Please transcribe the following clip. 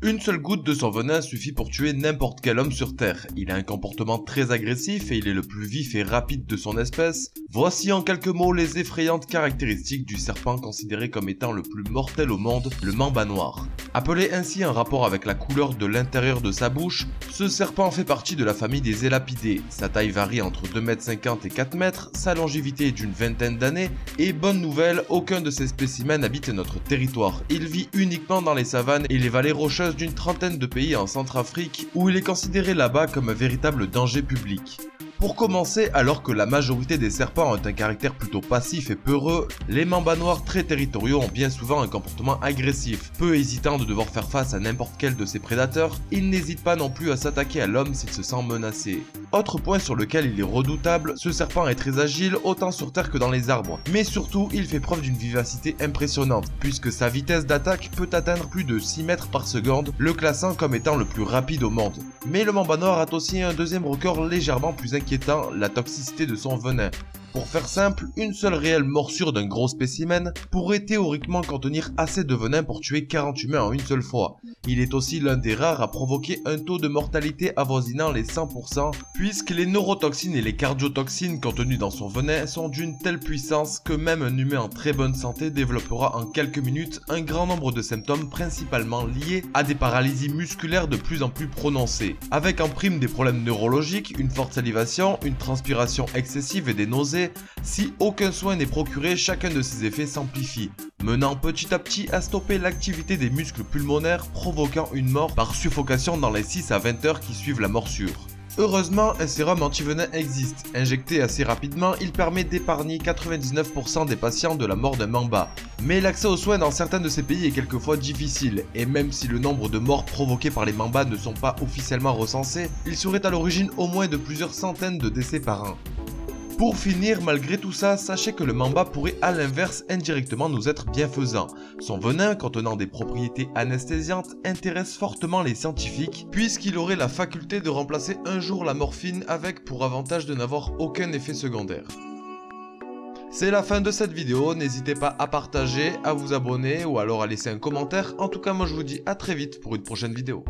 Une seule goutte de son venin suffit pour tuer n'importe quel homme sur Terre. Il a un comportement très agressif et il est le plus vif et rapide de son espèce. Voici en quelques mots les effrayantes caractéristiques du serpent considéré comme étant le plus mortel au monde, le mamba noir. Appelé ainsi en rapport avec la couleur de l'intérieur de sa bouche, ce serpent fait partie de la famille des élapidés. Sa taille varie entre 2,50 m et 4 m, sa longévité est d'une vingtaine d'années, et bonne nouvelle, aucun de ces spécimens habite notre territoire. Il vit uniquement dans les savanes et les vallées rocheuses d'une trentaine de pays en Centrafrique, où il est considéré là-bas comme un véritable danger public. Pour commencer, alors que la majorité des serpents ont un caractère plutôt passif et peureux, les mambas noirs très territoriaux ont bien souvent un comportement agressif. Peu hésitant de devoir faire face à n'importe quel de ses prédateurs, ils n'hésitent pas non plus à s'attaquer à l'homme s'il se sent menacé. Autre point sur lequel il est redoutable, ce serpent est très agile autant sur terre que dans les arbres, mais surtout il fait preuve d'une vivacité impressionnante, puisque sa vitesse d'attaque peut atteindre plus de 6 mètres par seconde, le classant comme étant le plus rapide au monde. Mais le mamba noir a aussi un deuxième record légèrement plus inquiétant, la toxicité de son venin. Pour faire simple, une seule réelle morsure d'un gros spécimen pourrait théoriquement contenir assez de venin pour tuer 40 humains en une seule fois. Il est aussi l'un des rares à provoquer un taux de mortalité avoisinant les 100%, puisque les neurotoxines et les cardiotoxines contenues dans son venin sont d'une telle puissance que même un humain en très bonne santé développera en quelques minutes un grand nombre de symptômes principalement liés à des paralysies musculaires de plus en plus prononcées, avec en prime des problèmes neurologiques, une forte salivation, une transpiration excessive et des nausées. Si aucun soin n'est procuré, chacun de ces effets s'amplifie, menant petit à petit à stopper l'activité des muscles pulmonaires, provoquant une mort par suffocation dans les 6 à 20 heures qui suivent la morsure. Heureusement, un sérum antivenin existe. Injecté assez rapidement, il permet d'épargner 99% des patients de la mort d'un mamba. Mais l'accès aux soins dans certains de ces pays est quelquefois difficile, et même si le nombre de morts provoquées par les mambas ne sont pas officiellement recensés, il serait à l'origine au moins de plusieurs centaines de décès par an. Pour finir, malgré tout ça, sachez que le mamba pourrait à l'inverse indirectement nous être bienfaisant. Son venin, contenant des propriétés anesthésiantes, intéresse fortement les scientifiques, puisqu'il aurait la faculté de remplacer un jour la morphine avec pour avantage de n'avoir aucun effet secondaire. C'est la fin de cette vidéo, n'hésitez pas à partager, à vous abonner ou alors à laisser un commentaire. En tout cas, moi je vous dis à très vite pour une prochaine vidéo.